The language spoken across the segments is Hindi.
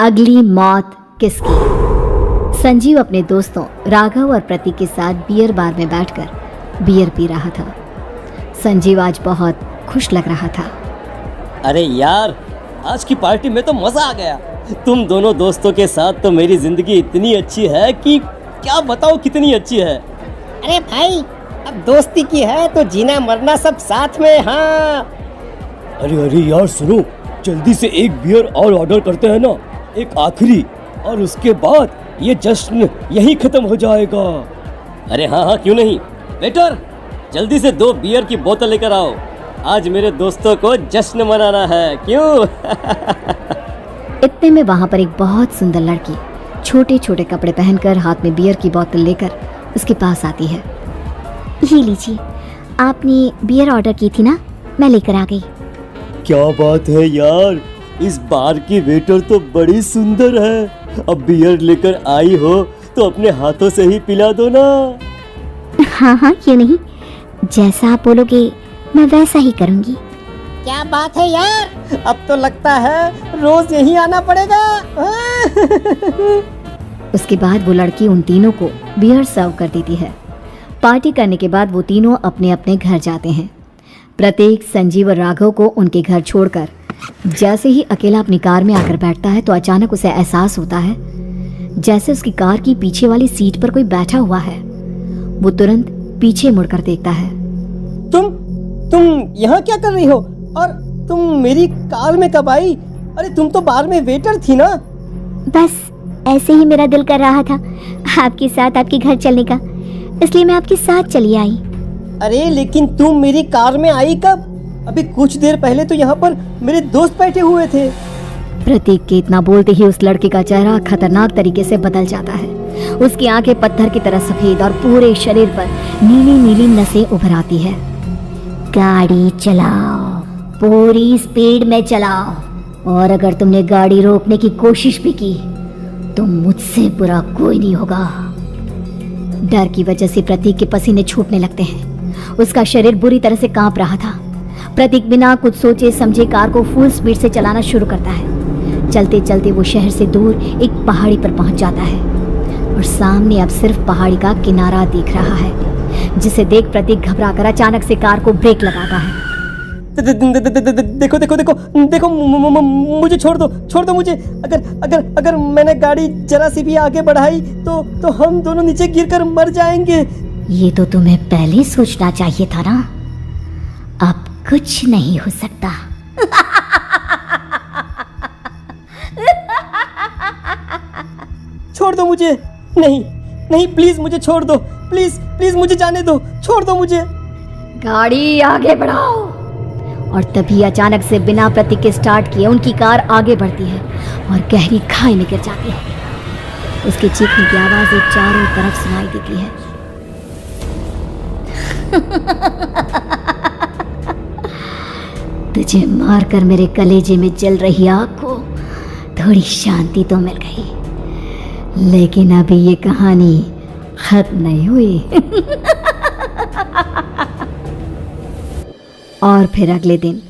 अगली मौत किसकी। संजीव अपने दोस्तों राघव और प्रतीक के साथ बियर बार में बैठकर बियर पी रहा था। संजीव आज बहुत खुश लग रहा था। अरे यार, आज की पार्टी में तो मजा आ गया। तुम दोनों दोस्तों के साथ तो मेरी जिंदगी इतनी अच्छी है कि क्या बताओ कितनी अच्छी है। अरे भाई, अब दोस्ती की है तो जीना मरना सब साथ में। हाँ अरे यार सुनो, जल्दी से एक बियर और ऑर्डर करते हैं ना, एक आखिरी, और उसके बाद ये जश्न यहीं खत्म हो जाएगा। अरे हाँ, क्यों नहीं। वेटर, जल्दी से 2 बियर की बोतल लेकर आओ। आज मेरे दोस्तों को जश्न मनाना है, क्यों? इतने में वहां पर एक बहुत सुंदर लड़की छोटे छोटे कपड़े पहनकर हाथ में बियर की बोतल लेकर उसके पास आती है। ये लीजिए, आपने बियर ऑर्डर की थी ना, मैं लेकर आ गई। क्या बात है यार, इस बार की वेटर तो बड़ी सुंदर है। अब बियर लेकर आई हो तो अपने हाथों से ही पिला दो ना। हाँ, क्यों नहीं, जैसा आप बोलोगे मैं वैसा ही करूंगी। क्या बात है यार, अब तो लगता है रोज यहीं आना पड़ेगा। उसके बाद वो लड़की उन तीनों को बियर सर्व कर देती है। पार्टी करने के बाद वो तीनों अपने अपने घर जाते हैं। प्रतीक, संजीव और राघव को उनके घर छोड़कर जैसे ही अकेला अपनी कार में आकर बैठता है तो अचानक उसे एहसास होता है जैसे उसकी कार की पीछे वाली सीट पर कोई बैठा हुआ है। वो तुरंत पीछे मुड़कर देखता है। तुम यहाँ क्या कर रही हो? और तुम मेरी कार में कब आई? अरे तुम तो बार में वेटर थी ना। बस ऐसे ही मेरा दिल कर रहा था आपके साथ आपके घर चलने का, इसलिए मैं आपके साथ चली आई। अरे लेकिन तुम मेरी कार में आई कब? अभी कुछ देर पहले तो यहाँ पर मेरे दोस्त बैठे हुए थे। प्रतीक के इतना बोलते ही उस लड़के का चेहरा खतरनाक तरीके से बदल जाता है। उसकी आंखें पत्थर की तरह सफेद और पूरे शरीर पर नीली नीली नसें उभर आती है। गाड़ी चलाओ, पूरी स्पीड में चलाओ, और अगर तुमने गाड़ी रोकने की कोशिश भी की तो मुझसे बुरा कोई नहीं होगा। डर की वजह से प्रतीक के पसीने छूटने लगते हैं। उसका शरीर बुरी तरह से कांप रहा था। प्रतीक बिना कुछ सोचे समझे कार को फुल स्पीड से चलाना शुरू करता है। चलते चलते वो शहर से दूर एक पहाड़ी पर पहुंच जाता है और सामने अब सिर्फ पहाड़ी का किनारा दिख रहा है, जिसे देख प्रतीक घबराकर अचानक से कार को ब्रेक लगाता है। देखो देखो देखो देखो, मुझे छोड़ दो मुझे। अगर मैंने गाड़ी जरा सी भी आगे बढ़ाई तो हम दोनों नीचे गिरकर मर जाएंगे। ये तो तुम्हें पहले सोचना चाहिए था ना। अब कुछ नहीं हो सकता। छोड़ दो मुझे। नहीं प्लीज मुझे छोड़ दो। प्लीज मुझे जाने दो। छोड़ दो मुझे। गाड़ी आगे बढ़ाओ। और तभी अचानक से बिना प्रतीक के स्टार्ट किए उनकी कार आगे बढ़ती है और गहरी खाई में गिर जाती है। उसके चीखने की आवाज़ें चारों तरफ सुनाई देती है। तुझे मारकर मेरे कलेजे में जल रही आग को थोड़ी शांति तो मिल गई, लेकिन अभी ये कहानी खत्म नहीं हुई। और फिर अगले दिन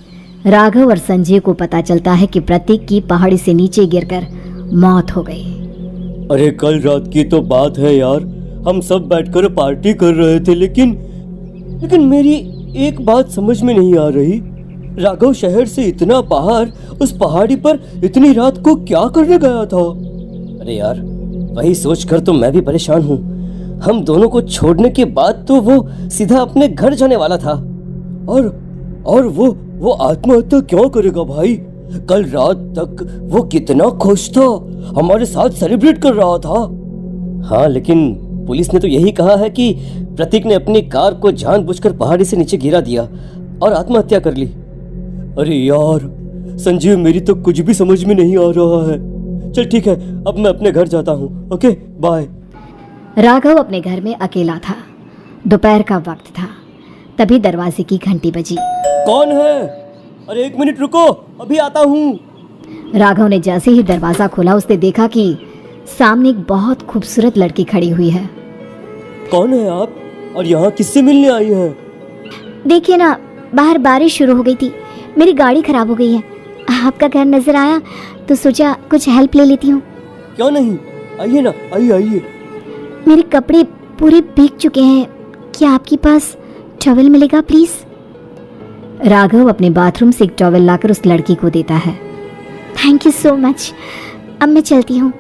राघव और संजय को पता चलता है कि प्रतीक की पहाड़ी से नीचे गिरकर मौत हो गई। अरे कल रात की तो बात है यार, हम सब बैठकर पार्टी कर रहे थे, लेकिन मेरी एक बात समझ में नहीं आ रही। राघव शहर से इतना बाहर उस पहाड़ी पर इतनी रात को क्या करने गया था? अरे यार, वही सोचकर तो मैं भी परेशान हूँ। हम दोनों को छोड़ने के बाद तो वो सीधा अपने घर जाने वाला था, और वो आत्महत्या क्यों करेगा भाई? कल रात तक वो कितना खुश था, हमारे साथ सेलिब्रेट कर रहा था। हाँ, लेकिन पुलिस ने तो यही कहा है कि प्रतीक ने अपनी कार को जानबूझकर पहाड़ी से नीचे गिरा दिया और आत्महत्या कर ली। अरे यार संजीव, मेरी तो कुछ भी समझ में नहीं आ रहा है। चल ठीक है, अब मैं अपने घर जाता हूँ। Okay bye. राघव अपने घर में अकेला था। दोपहर का वक्त था। तभी दरवाजे की घंटी बजी। कौन है? अरे 1 मिनट रुको, अभी आता हूँ। राघव ने जैसे ही दरवाजा खोला उसने देखा कि सामने एक बहुत खूबसूरत लड़की खड़ी हुई है। कौन है आप और यहाँ किससे मिलने आई हैं? देखिए ना, बाहर बारिश शुरू हो गई थी, मेरी गाड़ी खराब हो गई है। आपका घर नजर आया तो सोचा कुछ हेल्प ले लेती हूँ। क्यों नहीं, आइए ना, आइए आइए। मेरे कपड़े पूरे भीग चुके हैं, क्या आपके पास टॉवल मिलेगा प्लीज? राघव अपने बाथरूम से एक टॉवल लाकर उस लड़की को देता है। थैंक यू सो मच, अब मैं चलती हूँ।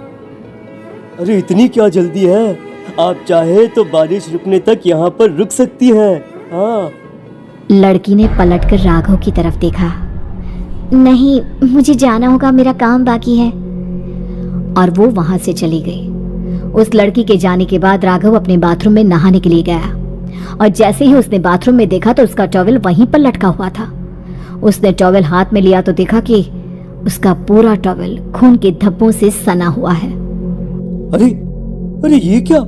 अरे इतनी क्या जल्दी है, आप चाहे तो बारिश रुकने तक यहाँ पर रुक सकती हैं। हाँ। लड़की ने पलटकर राघव की तरफ देखा। नहीं, मुझे जाना होगा, मेरा काम बाकी है। और वो वहां से चली गई। उस लड़की के जाने के बाद राघव अपने बाथरूम में नहाने के लिए गया और जैसे ही उसने बाथरूम में देखा तो उसका टॉवल वहीं पर लटका हुआ था। उसने टॉवल हाथ में लिया तो देखा कि उसका पूरा टॉवल खून के धब्बों से सना हुआ है। अरे अरे ये क्या,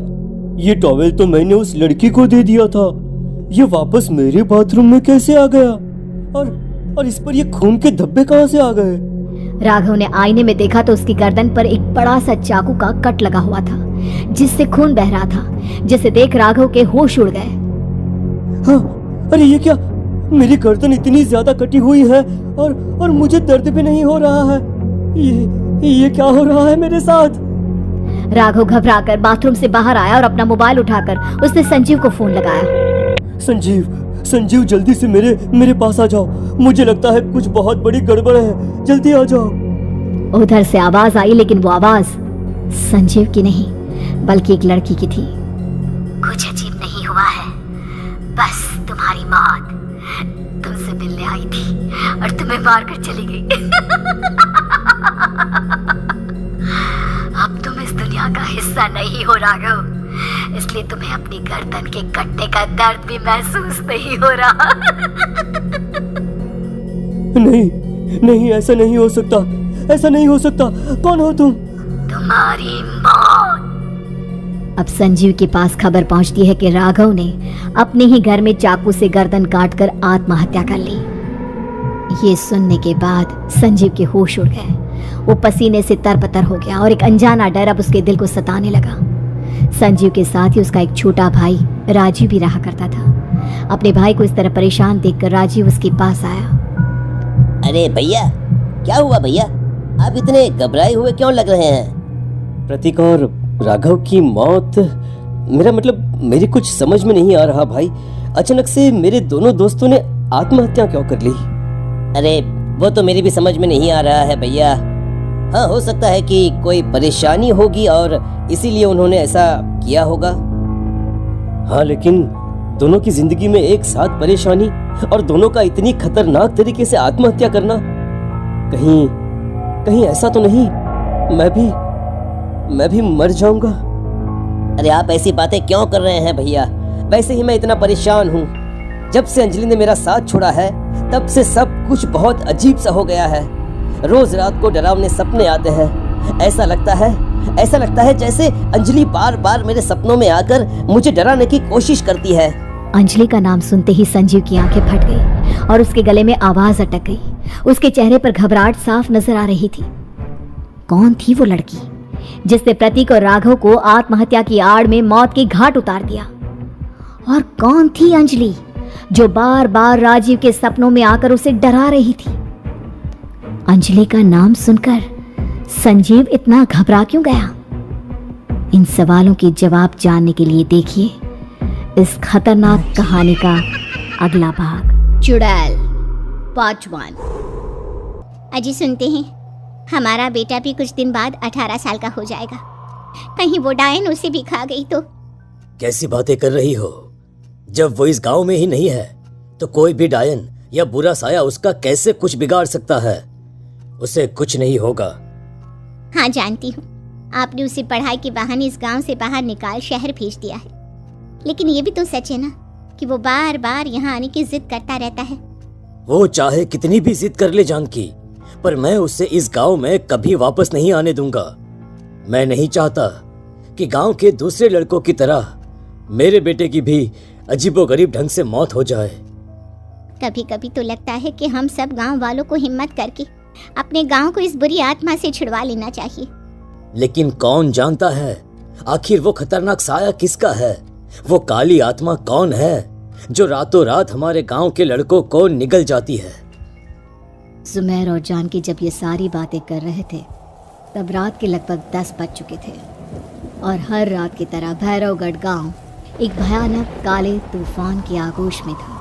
ये टॉवल तो मैंने उस लड़की को दे दिया था, ये वापस मेरे बाथरूम में कैसे आ गया? और इस पर ये खून के धब्बे कहाँ से आ गए? राघव ने आईने में देखा तो उसकी गर्दन पर एक बड़ा सा चाकू का कट लगा हुआ था जिससे खून बह रहा था, जिसे देख राघव के होश उड़ गए। हाँ, अरे ये क्या, मेरी गर्दन इतनी ज्यादा कटी हुई है और मुझे दर्द भी नहीं हो रहा है। ये क्या हो रहा है मेरे साथ? राघव घबराकर बाथरूम से बाहर आया और अपना मोबाइल उठाकर उसने संजीव को फोन लगाया। संजीव जल्दी से मेरे पास आ जाओ, मुझे लगता है कुछ बहुत बड़ी गड़बड़ है, जल्दी आ जाओ। उधर से आवाज आई, लेकिन वो आवाज संजीव की नहीं बल्कि एक लड़की की थी। कुछ अजीब नहीं हुआ है, बस तुम्हारी मौत तुमसे मिलने आई थी और तुम्हें मारकर चली गई। अब तुम इस दुनिया का हिस्सा नहीं हो राघव, इसलिए तुम्हें अपनी गर्दन के कटने का दर्द भी महसूस नहीं हो रहा। नहीं, ऐसा नहीं हो सकता, ऐसा नहीं हो सकता। कौन हो तुम? तुम्हारी मौत। अब संजीव के पास खबर पहुंचती है कि राघव ने अपने ही घर में चाकू से गर्दन काटकर आत्महत्या कर ली। ये सुनने के बाद संजीव के होश उड़ गए। वो पसीने से तरबतर हो गया और एक अनजाना डर अब उसके दिल को सताने लगा। संजीव के साथ ही उसका एक छोटा भाई राजीव भी रहा करता था। अपने भाई को इस तरह परेशान देखकर राजीव उसके पास आया। अरे भैया, क्या हुआ भैया? आप इतने घबराए हुए क्यों लग रहे हैं? प्रतीक और राघव की मौत, मेरा मतलब मेरी कुछ समझ में नहीं आ रहा भाई। अचानक से मेरे दोनों दोस्तों ने आत्महत्या क्यों कर ली? अरे वो तो मेरी भी समझ में नहीं आ रहा है भैया। हाँ, हो सकता है कि कोई परेशानी होगी और इसीलिए उन्होंने ऐसा किया होगा। हाँ, लेकिन दोनों की जिंदगी में एक साथ परेशानी और दोनों का इतनी खतरनाक तरीके से आत्महत्या करना, कहीं ऐसा तो नहीं मैं भी मर जाऊंगा? अरे आप ऐसी बातें क्यों कर रहे हैं भैया? वैसे ही मैं इतना परेशान हूँ। जब से अंजलि ने मेरा साथ छोड़ा है तब से सब कुछ बहुत अजीब सा हो गया है। रोज रात को डरावने सपने आते हैं। ऐसा लगता है जैसे अंजलि बार बार मेरे सपनों में आकर मुझे डराने की कोशिश करती है। अंजलि का नाम सुनते ही संजीव की आंखें फट गई और उसके गले में आवाज अटक गई। उसके चेहरे पर घबराहट साफ नजर आ रही थी। कौन थी वो लड़की जिसने प्रतीक और राघव को आत्महत्या की आड़ में मौत के घाट उतार दिया? और कौन थी अंजलि जो बार बार राजीव के सपनों में आकर उसे डरा रही थी? अंजलि का नाम सुनकर संजीव इतना घबरा क्यों गया? इन सवालों के जवाब जानने के लिए देखिए इस खतरनाक कहानी का अगला भाग। चुड़ैल पार्ट 1। अजी सुनते हैं, हमारा बेटा भी कुछ दिन बाद 18 साल का हो जाएगा। कहीं वो डायन उसे भी खा गई तो? कैसी बातें कर रही हो? जब वो इस गांव में ही नहीं है तो कोई भी डायन या बुरा साया उसका कैसे कुछ बिगाड़ सकता है? उसे कुछ नहीं होगा। हाँ जानती हूँ, आपने उसे पढ़ाई के बहाने इस गांव से बाहर निकाल शहर भेज दिया है, लेकिन ये भी तो सच है ना कि वो बार बार यहाँ आने की जिद करता रहता है। वो चाहे कितनी भी जिद कर ले जानकी, पर मैं उसे इस गांव में कभी वापस नहीं आने दूंगा। मैं नहीं चाहता कि गांव के दूसरे लड़कों की तरह मेरे बेटे की भी अजीबोगरीब ढंग से मौत हो जाए। कभी कभी तो लगता है कि हम सब गांव वालों को हिम्मत करके अपने गांव को इस बुरी आत्मा से छुड़वा लेना चाहिए। लेकिन कौन जानता है आखिर वो खतरनाक साया किसका है? वो काली आत्मा कौन है जो रातों रात हमारे गांव के लड़कों को निगल जाती है? सुमेर और जानकी जब ये सारी बातें कर रहे थे तब रात के लगभग 10 बज चुके थे और हर रात की तरह भैरवगढ़ गांव एक भयानक काले तूफान की आगोश में था।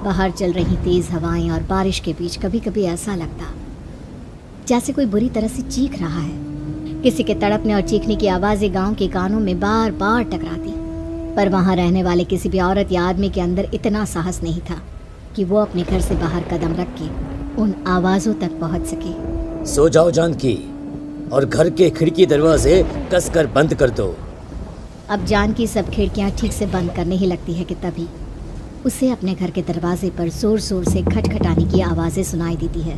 बाहर चल रही तेज हवाएं और बारिश के बीच कभी कभी ऐसा लगता जैसे कोई बुरी तरह से चीख रहा है। किसी के तड़पने और चीखने की आवाज़ें गांव के कानों में बार बार टकराती, पर वहां रहने वाले किसी भी औरत या आदमी के अंदर इतना साहस नहीं था कि वो अपने घर से बाहर कदम रख के उन आवाज़ों तक पहुंच सके। सो जाओ जानकी और घर के खिड़की दरवाजे कसकर बंद कर दो। अब जानकी सब खिड़कियां ठीक से बंद करने ही लगती है कि तभी उसे अपने घर के दरवाजे पर जोर जोर से खटखटाने की आवाज़ें सुनाई देती है।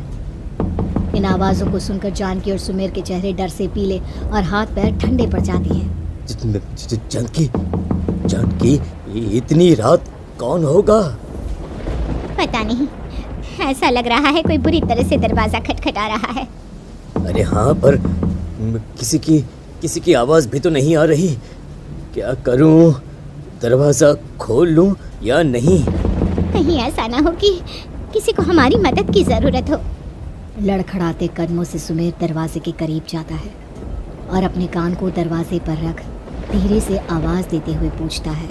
इन आवाज़ों को सुनकर जानकी और सुमेर के चेहरे डर से पीले और हाथ पैर ठंडे पड़ जाते हैं। जानकी, जानकी, इतनी रात कौन होगा? पता नहीं, ऐसा लग रहा है कोई बुरी तरह से दरवाजा खटखटा रहा है। अरे हाँ, पर किसी की आवाज़ भी तो नहीं आ रही। क्या करूं? दरवाज़ा खोल लूं या नहीं? कहीं ऐसा ना हो कि किसी को हमारी मदद की ज़रूरत हो। लड़खड़ाते कदमों से सुमेर दरवाजे के करीब जाता है और अपने कान को दरवाजे पर रख धीरे से आवाज़ देते हुए पूछता है,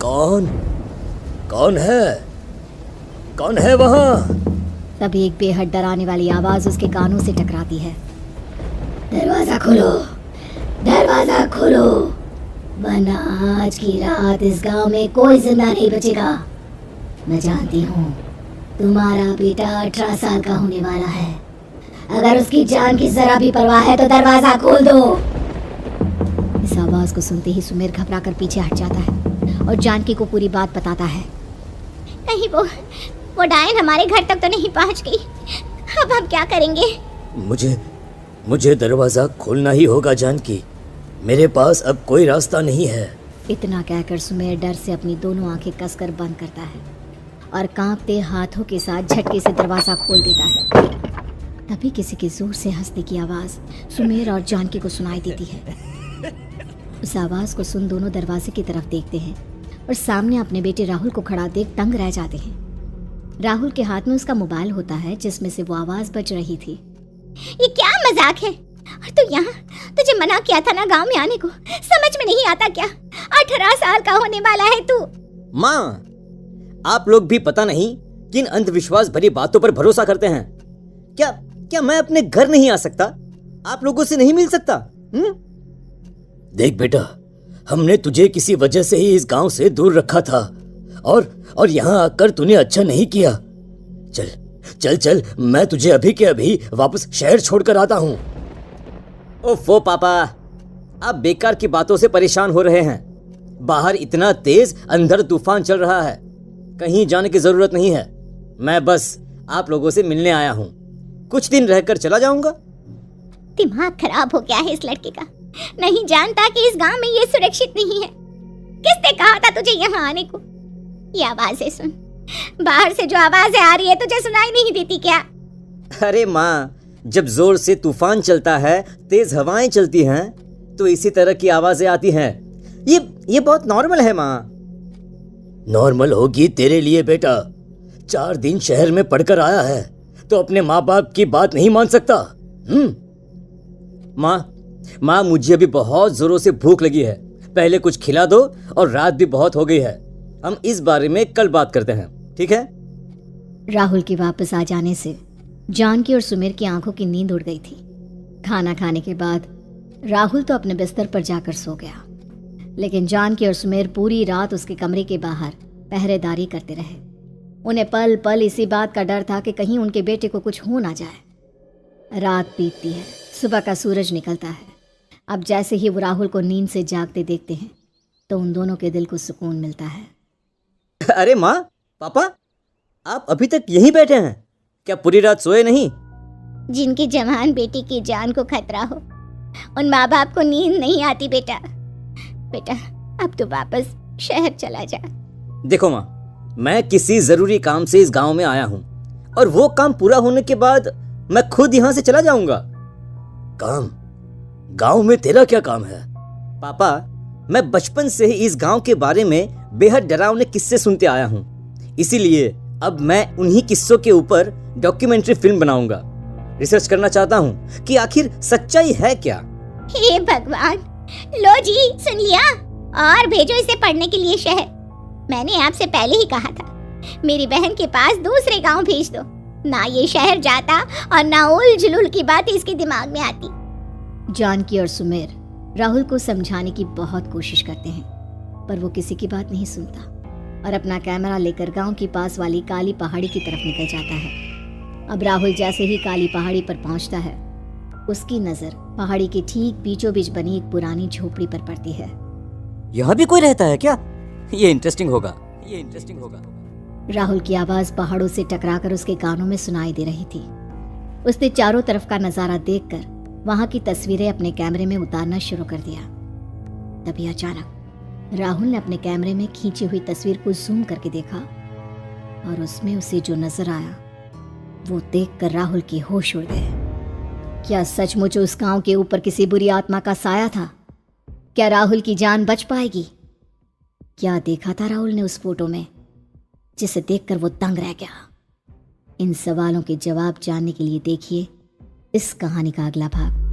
कौन है? कौन है वहाँ? तभी एक बेहद डराने वाली आवाज़ उसके कानों से टकराती है। दरवाज़ा खोलो, दरवाज़ा खोलो, वरना आज की रात इस गांव में कोई जिंदा नहीं बचेगा। मैं जानती हूँ तुम्हारा बेटा 18 साल का होने वाला है। अगर उसकी जान की जरा भी परवाह है तो दरवाज़ा खोल दो। इस आवाज़ को सुनते ही सुमेर घबरा कर पीछे हट जाता है और जानकी को पूरी बात बताता है। कहीं वो डायन हमारे घर तक तो नहीं पहुंच गई। अब हम क्या करेंगे? मुझे दरवाज़ा खोलना ही होगा जानकी। मेरे पास अब कोई रास्ता नहीं है। इतना कहकर सुमेर डर से अपनी दोनों आंखें कसकर बंद करता है और कांपते हाथों के साथ झटके से दरवाज़ा खोल देता है। तभी किसी के जोर से हंसने की आवाज़ सुमेर और जानकी को सुनाई देती है। उस आवाज़ को सुन दोनों दरवाजे की तरफ देखते हैं और सामने अपने बेटे राहुल को खड़ा देख दंग रह जाते हैं। राहुल के हाथ में उसका मोबाइल होता है जिसमें से वो आवाज़ बज रही थी। ये क्या मजाक है? और तू यहाँ, तुझे मना किया था ना गांव में आने को, समझ में नहीं आता क्या? 18 साल का होने वाला है तू। माँ, आप लोग भी पता नहीं किन अंधविश्वास भरी बातों पर भरोसा करते हैं। क्या मैं अपने घर नहीं आ सकता? आप लोगों से नहीं मिल सकता? देख बेटा, हमने तुझे किसी वजह से ही इस गांव से दूर रखा था और यहाँ आकर तूने अच्छा नहीं किया। चल, मैं तुझे अभी के अभी वापस शहर छोड़कर आता हूँ। ओफो पापा, आप बेकार की बातों से परेशान हो रहे हैं। बाहर इतना तेज अंधड़ तूफान चल रहा है, कहीं जाने की जरूरत नहीं है। मैं बस आप लोगों से मिलने आया हूँ, कुछ दिन रहकर चला जाऊंगा। दिमाग खराब हो गया है इस लड़के का। नहीं जानता कि इस गांव में ये सुरक्षित नहीं है। किसने कहा था तुझे यहाँ आने को? ये आवाजें सुन, बाहर से जो आवाजें आ रही है तुझे सुनाई नहीं देती क्या? अरे माँ, जब जोर से तूफान चलता है, तेज हवाएं चलती हैं, तो इसी तरह की आवाजें आती हैं। ये बहुत नॉर्मल है माँ। नॉर्मल होगी तेरे लिए बेटा। 4 दिन शहर में पढ़कर आया है तो अपने माँ बाप की बात नहीं मान सकता। माँ, मुझे अभी बहुत जोरों से भूख लगी है। पहले कुछ खिला दो, और रात भी बहुत हो गई है। हम इस बारे में कल बात करते हैं, ठीक है? राहुल के वापस आ जाने से जानकी और सुमेर की आंखों की नींद उड़ गई थी। खाना खाने के बाद राहुल तो अपने बिस्तर पर जाकर सो गया, लेकिन जानकी और सुमेर पूरी रात उसके कमरे के बाहर पहरेदारी करते रहे। उन्हें पल पल इसी बात का डर था कि कहीं उनके बेटे को कुछ हो ना जाए। रात बीतती है, सुबह का सूरज निकलता है। अब जैसे ही वो राहुल को नींद से जागते देखते हैं तो उन दोनों के दिल को सुकून मिलता है। अरे माँ, पापा, आप अभी तक यहीं बैठे हैं? क्या पूरी रात सोए नहीं? जिनकी जवान बेटी की जान को खतरा हो, उन माँ बाप को नींद नहीं आती बेटा। अब तो वापस शहर चला जा। देखो माँ, मैं किसी जरूरी काम से इस गांव में आया हूँ, और वो काम पूरा होने के बाद मैं खुद यहाँ से चला जाऊंगा। काम? गांव में तेरा क्या काम है? पापा, मैं बचपन से ही इस गांव के बारे में बेहद डरावने किस्से सुनते आया हूँ, इसीलिए अब मैं उन्हीं किस्सों के ऊपर डॉक्यूमेंट्री फिल्म बनाऊंगा। रिसर्च करना चाहता हूँ कि आखिर सच्चाई है क्या। हे भगवान, लो जी सुन लिया, और भेजो इसे पढ़ने के लिए शहर। मैंने आपसे पहले ही कहा था मेरी बहन के पास दूसरे गांव भेज दो। ना ये शहर जाता और ना उल जुलूल की बात इसके दिमाग में आती। जानकी और सुमेर राहुल को समझाने की बहुत कोशिश करते हैं, पर वो किसी की बात नहीं सुनता और अपना कैमरा लेकर गांव के पास वाली काली पहाड़ी की तरफ निकल जाता है। अब राहुल जैसे ही काली पहाड़ी पर पहुंचता है, उसकी नजर पहाड़ी के ठीक बीचों बीच बनी एक पुरानी झोपड़ी पर पड़ती है। यहाँ भी कोई रहता है क्या? ये इंटरेस्टिंग होगा, ये इंटरेस्टिंग होगा। राहुल की आवाज पहाड़ों से टकराकर उसके कानों में सुनाई दे रही थी। उसने चारों तरफ का नजारा देखकर वहां की तस्वीरें अपने कैमरे में उतारना शुरू कर दिया। तभी अचानक राहुल ने अपने कैमरे में खींची हुई तस्वीर को जूम करके देखा और उसमें उसे जो नजर आया वो देखकर राहुल के होश उड़ गए। क्या सचमुच उस गांव के ऊपर किसी बुरी आत्मा का साया था? क्या राहुल की जान बच पाएगी? क्या देखा था राहुल ने उस फोटो में जिसे देखकर वो दंग रह गया? इन सवालों के जवाब जानने के लिए देखिए इस कहानी का अगला भाग।